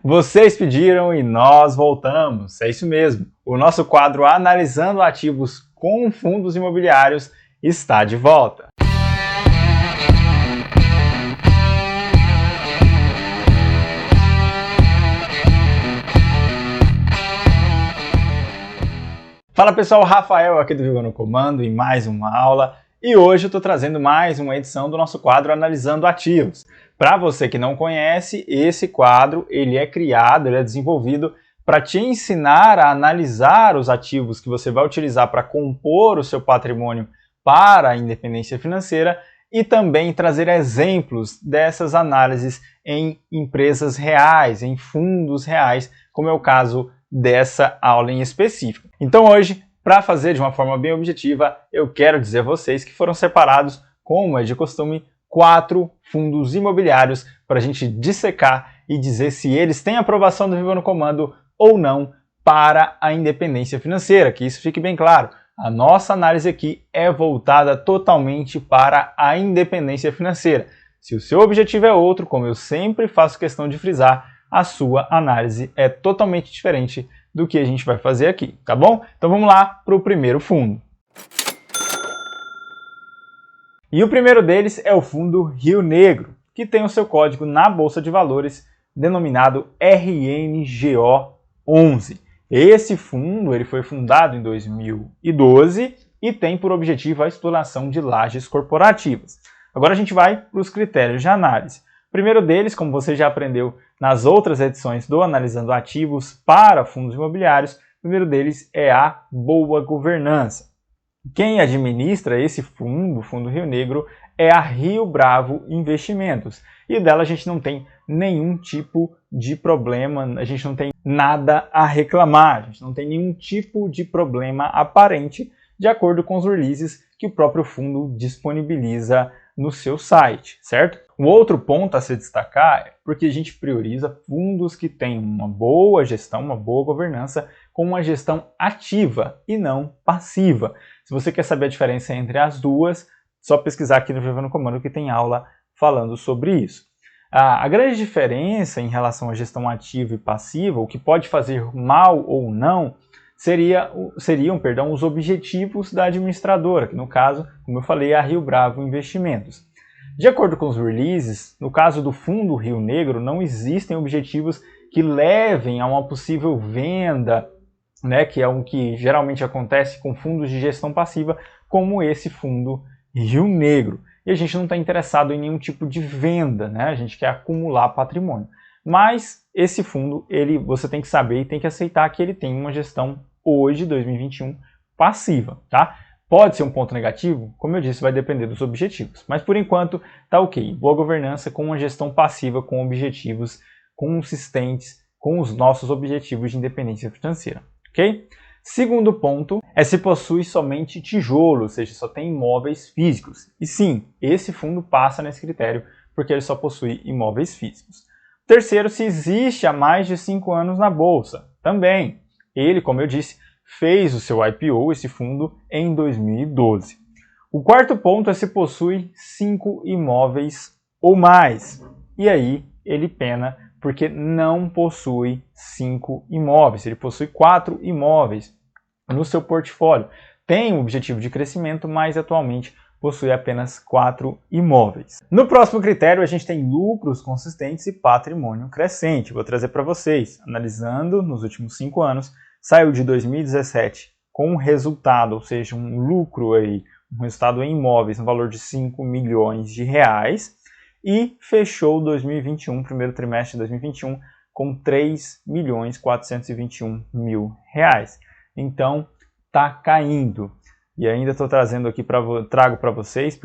Vocês pediram e nós voltamos, é isso mesmo. O nosso quadro Analisando Ativos com Fundos Imobiliários está de volta. Fala pessoal, Rafael aqui do Viva no Comando em mais uma aula e hoje eu estou trazendo mais uma edição do nosso quadro Analisando Ativos. Para você que não conhece, esse quadro ele é criado, ele é desenvolvido para te ensinar a analisar os ativos que você vai utilizar para compor o seu patrimônio para a independência financeira e também trazer exemplos dessas análises em empresas reais, em fundos reais, como é o caso dessa aula em específico. Então hoje, para fazer de uma forma bem objetiva, eu quero dizer a vocês que foram separados, como é de costume, 4 fundos imobiliários para a gente dissecar e dizer se eles têm aprovação do Viva no Comando ou não para a independência financeira, que isso fique bem claro. A nossa análise aqui é voltada totalmente para a independência financeira. Se o seu objetivo é outro, como eu sempre faço questão de frisar, a sua análise é totalmente diferente do que a gente vai fazer aqui, tá bom? Então vamos lá para o primeiro fundo. E o primeiro deles é o fundo Rio Negro, que tem o seu código na Bolsa de Valores denominado RNGO11. Esse fundo ele foi fundado em 2012 e tem por objetivo a exploração de lajes corporativas. Agora a gente vai para os critérios de análise. O primeiro deles, como você já aprendeu nas outras edições do Analisando Ativos para fundos imobiliários, o primeiro deles é a boa governança. Quem administra esse fundo, o Fundo Rio Negro, é a Rio Bravo Investimentos. E dela a gente não tem nenhum tipo de problema, a gente não tem nada a reclamar, a gente não tem nenhum tipo de problema aparente, de acordo com os releases que o próprio fundo disponibiliza no seu site, certo? Um outro ponto a se destacar é porque a gente prioriza fundos que têm uma boa gestão, uma boa governança, com uma gestão ativa e não passiva. Se você quer saber a diferença entre as duas, só pesquisar aqui no Viva no Comando que tem aula falando sobre isso. A grande diferença em relação à gestão ativa e passiva, o que pode fazer mal ou não, seriam os objetivos da administradora, que no caso, como eu falei, é a Rio Bravo Investimentos. De acordo com os releases, no caso do Fundo Rio Negro, não existem objetivos que levem a uma possível venda, né, que é o que geralmente acontece com fundos de gestão passiva, como esse Fundo Rio Negro. E a gente não está interessado em nenhum tipo de venda, né? A gente quer acumular patrimônio. Mas esse fundo, você tem que saber e tem que aceitar que ele tem uma gestão hoje, 2021, passiva, tá? Pode ser um ponto negativo, como eu disse, vai depender dos objetivos. Mas por enquanto tá ok. Boa governança com uma gestão passiva, com objetivos consistentes com os nossos objetivos de independência financeira, ok? Segundo ponto é se possui somente tijolo, ou seja, só tem imóveis físicos. E sim, esse fundo passa nesse critério porque ele só possui imóveis físicos. Terceiro, se existe há mais de 5 anos na Bolsa. Também, ele, como eu disse, fez o seu IPO, esse fundo, em 2012. O quarto ponto é se possui 5 imóveis ou mais. E aí, ele pena porque não possui 5 imóveis, ele possui 4 imóveis no seu portfólio. Tem um objetivo de crescimento, mas atualmente possui apenas 4 imóveis. No próximo critério, a gente tem lucros consistentes e patrimônio crescente. Vou trazer para vocês, analisando nos últimos 5 anos, saiu de 2017 com um resultado, ou seja, um lucro aí, um resultado em imóveis no valor de 5 milhões de reais e fechou 2021, primeiro trimestre de 2021, com 3.421.000 reais. Então, tá caindo. E ainda estou trazendo aqui trago para vocês,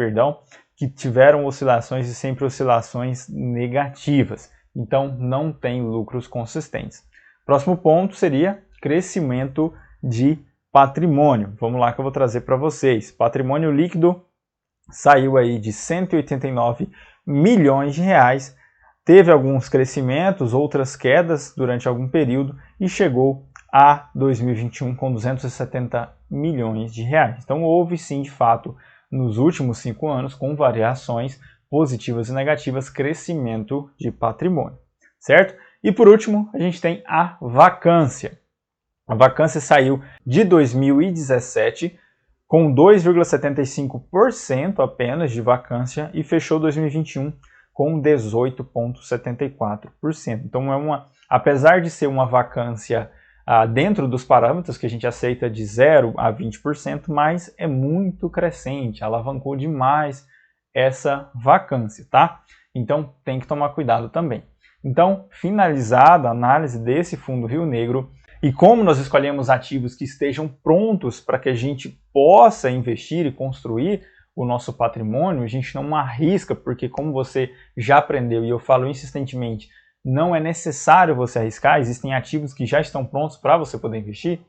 que tiveram oscilações e sempre oscilações negativas. Então, não tem lucros consistentes. Próximo ponto seria crescimento de patrimônio. Vamos lá que eu vou trazer para vocês. Patrimônio líquido saiu aí de 189 milhões de reais, teve alguns crescimentos, outras quedas durante algum período e chegou a 2021 com 270 milhões de reais. Então houve sim, de fato, nos últimos 5 anos, com variações positivas e negativas, crescimento de patrimônio, certo? E por último, a gente tem a vacância. A vacância saiu de 2017 com 2,75% apenas de vacância e fechou 2021 com 18,74%. Então, apesar de ser uma vacância dentro dos parâmetros que a gente aceita de 0 a 20%, mas é muito crescente, alavancou demais essa vacância, tá? Então, tem que tomar cuidado também. Então, finalizada a análise desse fundo Rio Negro, e como nós escolhemos ativos que estejam prontos para que a gente possa investir e construir o nosso patrimônio, a gente não arrisca, porque como você já aprendeu, e eu falo insistentemente, não é necessário você arriscar, existem ativos que já estão prontos para você poder investir,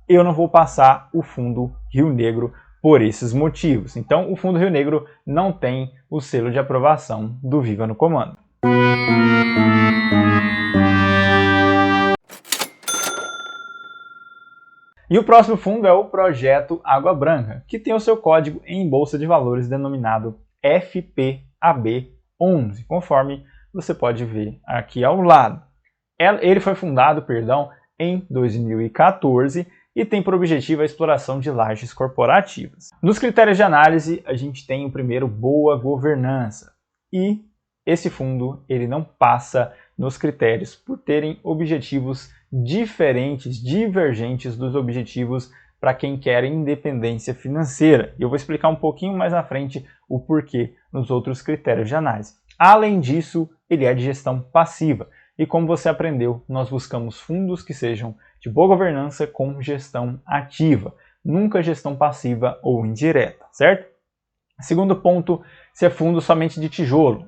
eu não vou passar o fundo Rio Negro por esses motivos. Então, o fundo Rio Negro não tem o selo de aprovação do Viva no Comando. E o próximo fundo é o Projeto Água Branca, que tem o seu código em Bolsa de Valores denominado FPAB11, conforme você pode ver aqui ao lado. Ele foi fundado, em 2014 e tem por objetivo a exploração de lajes corporativas. Nos critérios de análise, a gente tem o primeiro boa governança. E esse fundo ele não passa nos critérios por terem objetivos diferentes, divergentes dos objetivos para quem quer independência financeira. E eu vou explicar um pouquinho mais na frente o porquê nos outros critérios de análise. Além disso, ele é de gestão passiva. E como você aprendeu, nós buscamos fundos que sejam de boa governança com gestão ativa, nunca gestão passiva ou indireta, certo? Segundo ponto, se é fundo somente de tijolo.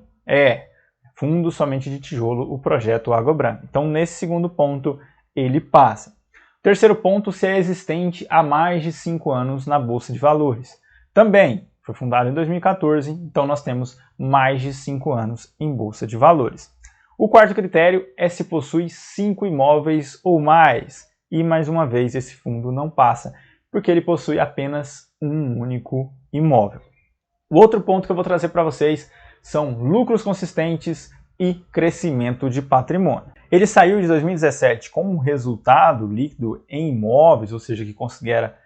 Fundo somente de tijolo, o projeto Água Branca. Então, nesse segundo ponto, ele passa. Terceiro ponto, se é existente há mais de 5 anos na Bolsa de Valores. Também foi fundado em 2014, então nós temos mais de 5 anos em Bolsa de Valores. O quarto critério é se possui 5 imóveis ou mais. E, mais uma vez, esse fundo não passa, porque ele possui apenas um único imóvel. O outro ponto que eu vou trazer para vocês são lucros consistentes e crescimento de patrimônio. Ele saiu de 2017 com um resultado líquido em imóveis, ou seja, que considera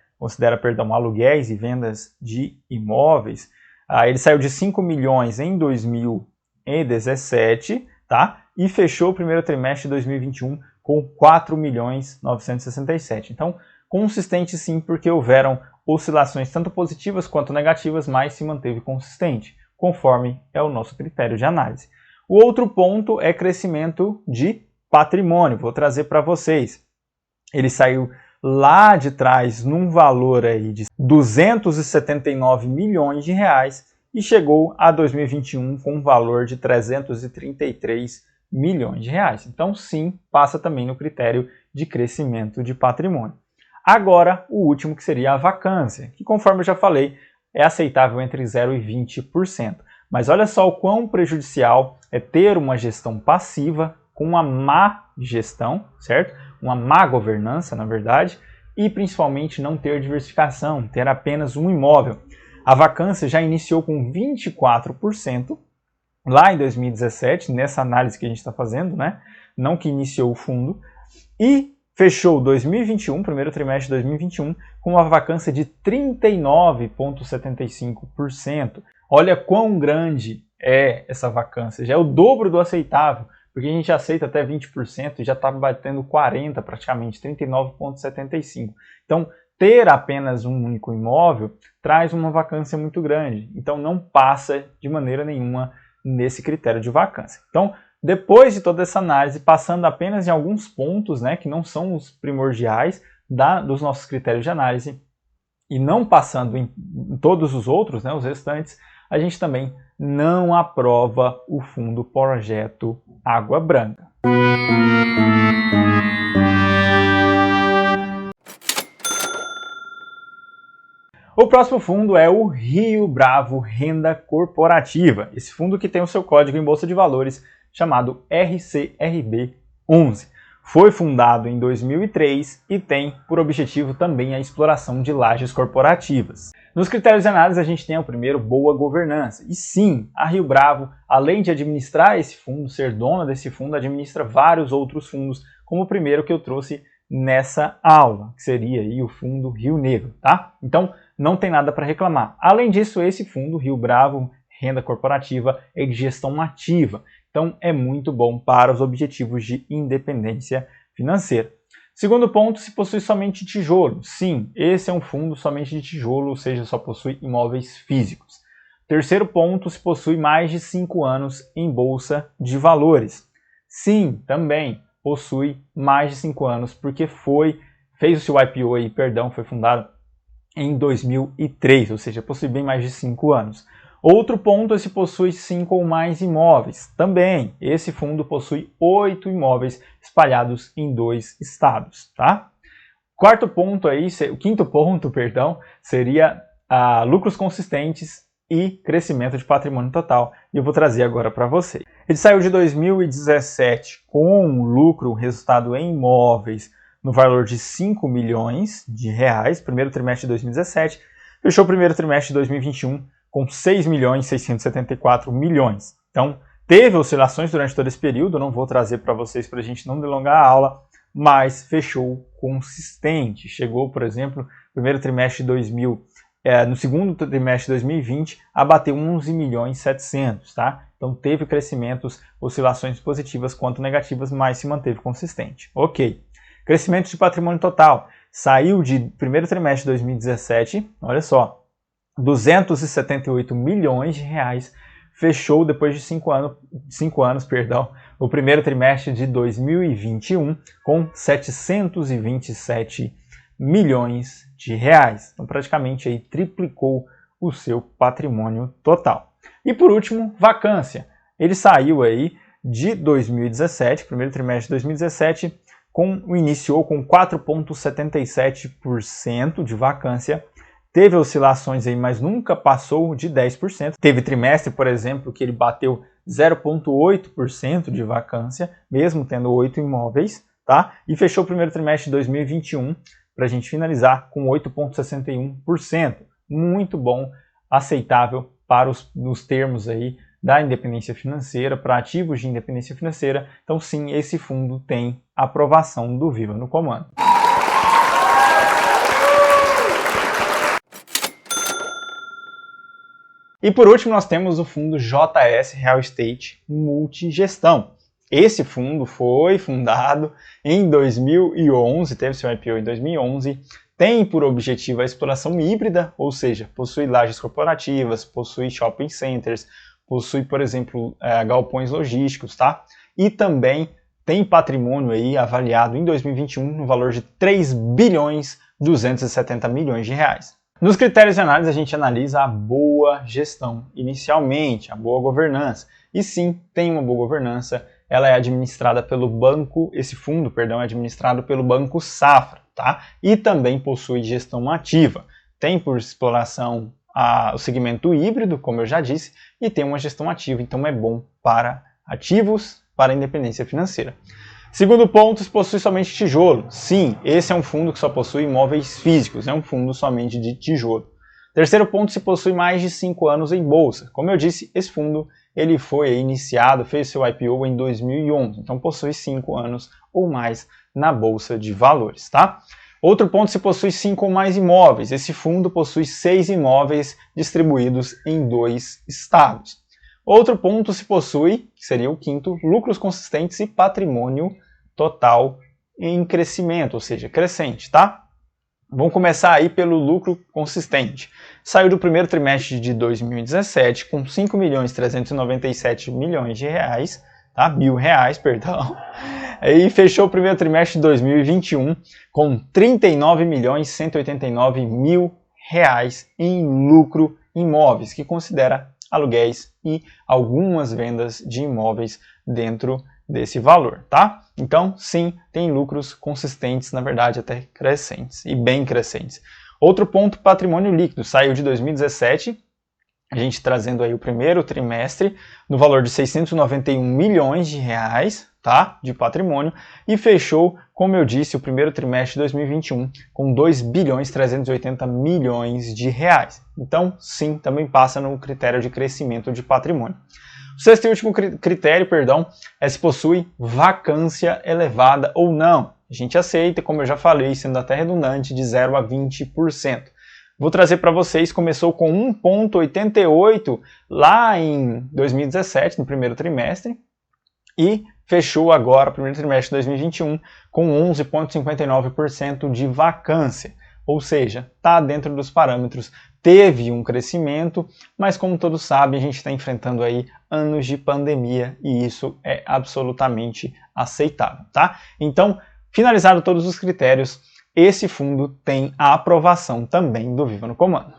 aluguéis e vendas de imóveis. Ele saiu de 5 milhões em 2017, tá? E fechou o primeiro trimestre de 2021 com 4 milhões 967. Então, consistente sim, porque houveram oscilações tanto positivas quanto negativas, mas se manteve consistente, conforme é o nosso critério de análise. O outro ponto é crescimento de patrimônio. Vou trazer para vocês. Ele saiu lá de trás num valor aí de 279 milhões de reais e chegou a 2021 com um valor de 333 milhões de reais. Então, sim, passa também no critério de crescimento de patrimônio. Agora, o último, que seria a vacância, que, conforme eu já falei, é aceitável entre 0% e 20%. Mas olha só o quão prejudicial é ter uma gestão passiva com uma má gestão, certo? Uma má governança, na verdade, e principalmente não ter diversificação, ter apenas um imóvel. A vacância já iniciou com 24%, lá em 2017, nessa análise que a gente está fazendo, né? Não que iniciou o fundo, e fechou 2021, primeiro trimestre de 2021, com uma vacância de 39,75%. Olha quão grande é essa vacância, já é o dobro do aceitável, porque a gente aceita até 20% e já está batendo 40% praticamente, 39,75%. Então, ter apenas um único imóvel traz uma vacância muito grande, então não passa de maneira nenhuma nesse critério de vacância. Então, depois de toda essa análise, passando apenas em alguns pontos, né, que não são os primordiais dos nossos critérios de análise, e não passando em todos os outros, né, os restantes, a gente também não aprova o fundo Projeto Água Branca. O próximo fundo é o Rio Bravo Renda Corporativa. Esse fundo que tem o seu código em Bolsa de Valores chamado RCRB11. foi fundado em 2003 e tem por objetivo também a exploração de lajes corporativas. Nos critérios de análise a gente tem o primeiro, boa governança. E sim, a Rio Bravo, além de administrar esse fundo, ser dona desse fundo, administra vários outros fundos, como o primeiro que eu trouxe nessa aula, que seria aí o fundo Rio Negro, tá? Então, não tem nada para reclamar. Além disso, esse fundo, Rio Bravo, renda corporativa, é de gestão ativa. Então, é muito bom para os objetivos de independência financeira. Segundo ponto, se possui somente tijolo. Sim, esse é um fundo somente de tijolo, ou seja, só possui imóveis físicos. Terceiro ponto, se possui mais de 5 anos em bolsa de valores. Sim, também possui mais de 5 anos, porque fez o seu IPO aí, foi fundado em 2003, ou seja, possui bem mais de 5 anos. Outro ponto é se possui 5 ou mais imóveis. Também, esse fundo possui 8 imóveis espalhados em 2 estados, tá? O quinto ponto, seria lucros consistentes e crescimento de patrimônio total. E eu vou trazer agora para você. Ele saiu de 2017 com um lucro resultado em imóveis no valor de 5 milhões de reais, primeiro trimestre de 2017, fechou o primeiro trimestre de 2021 com 6 milhões 674 milhões. Então, teve oscilações durante todo esse período, eu não vou trazer para vocês para a gente não delongar a aula, mas fechou consistente. Chegou, por exemplo, no segundo trimestre de 2020, a bater 11 milhões 700, tá? Então teve crescimentos, oscilações positivas quanto negativas, mas se manteve consistente. Ok. Crescimento de patrimônio total. Saiu de primeiro trimestre de 2017, olha só, 278 milhões de reais, fechou depois de 5 anos, o primeiro trimestre de 2021 com 727 milhões de reais. Então praticamente aí triplicou o seu patrimônio total. E por último, vacância. Ele saiu aí de 2017, primeiro trimestre de 2017, iniciou com 4,77% de vacância. Teve oscilações aí, mas nunca passou de 10%. Teve trimestre, por exemplo, que ele bateu 0,8% de vacância, mesmo tendo 8 imóveis, tá? E fechou o primeiro trimestre de 2021, para a gente finalizar, com 8,61%. Muito bom, aceitável nos termos aí da independência financeira, para ativos de independência financeira. Então sim, esse fundo tem aprovação do Viva no Comando. E por último nós temos o fundo JS Real Estate Multigestão. Esse fundo foi fundado em 2011, teve seu IPO em 2011, tem por objetivo a exploração híbrida, ou seja, possui lajes corporativas, possui shopping centers, possui, por exemplo, galpões logísticos, tá? E também tem patrimônio aí avaliado em 2021 no valor de 3 bilhões 270 milhões de reais. Nos critérios de análise, a gente analisa a boa gestão inicialmente, a boa governança. E sim, tem uma boa governança, ela é administrada pelo banco, esse fundo, é administrado pelo Banco Safra, tá? E também possui gestão ativa. Tem por exploração o segmento híbrido, como eu já disse, e tem uma gestão ativa, então é bom para ativos, para a independência financeira. Segundo ponto, se possui somente tijolo. Sim, esse é um fundo que só possui imóveis físicos, é um fundo somente de tijolo. Terceiro ponto, se possui mais de 5 anos em bolsa. Como eu disse, esse fundo ele foi iniciado, fez seu IPO em 2011, então possui 5 anos ou mais na bolsa de valores, tá? Outro ponto, se possui 5 ou mais imóveis. Esse fundo possui 6 imóveis distribuídos em 2 estados. Outro ponto, se possui, que seria o quinto, lucros consistentes e patrimônio total em crescimento, ou seja, crescente, tá? Vamos começar aí pelo lucro consistente. Saiu do primeiro trimestre de 2017 com 5 milhões 397 milhões de reais, tá? E fechou o primeiro trimestre de 2021 com 39 milhões 189 mil reais em lucro imóveis, que considera aluguéis e algumas vendas de imóveis dentro desse valor, tá? Então, sim, tem lucros consistentes, na verdade, até crescentes e bem crescentes. Outro ponto, patrimônio líquido. Saiu de 2017 A gente trazendo aí o primeiro trimestre no valor de 691 milhões de reais, tá? De patrimônio, e fechou, como eu disse, o primeiro trimestre de 2021 com 2 bilhões 380 milhões de reais. Então, sim, também passa no critério de crescimento de patrimônio. O sexto e último critério, é se possui vacância elevada ou não. A gente aceita, como eu já falei, sendo até redundante, de 0 a 20%. Vou trazer para vocês, começou com 1,88 lá em 2017, no primeiro trimestre, e fechou agora, primeiro trimestre de 2021, com 11,59% de vacância. Ou seja, está dentro dos parâmetros, teve um crescimento, mas como todos sabem, a gente está enfrentando aí anos de pandemia e isso é absolutamente aceitável, tá? Então, finalizado todos os critérios, esse fundo tem a aprovação também do Viva no Comando.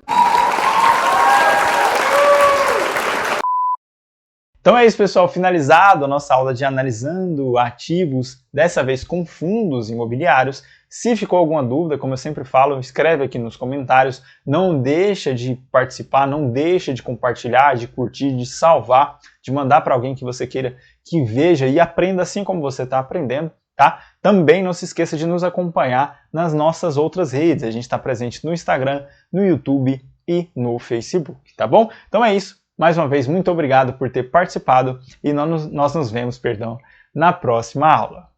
Então é isso, pessoal. Finalizado a nossa aula de analisando ativos, dessa vez com fundos imobiliários. Se ficou alguma dúvida, como eu sempre falo, escreve aqui nos comentários. Não deixa de participar, não deixa de compartilhar, de curtir, de salvar, de mandar para alguém que você queira que veja e aprenda assim como você está aprendendo. Tá? Também não se esqueça de nos acompanhar nas nossas outras redes. A gente está presente no Instagram, no YouTube e no Facebook, tá bom? Então é isso. Mais uma vez, muito obrigado por ter participado e nós nos vemos, na próxima aula.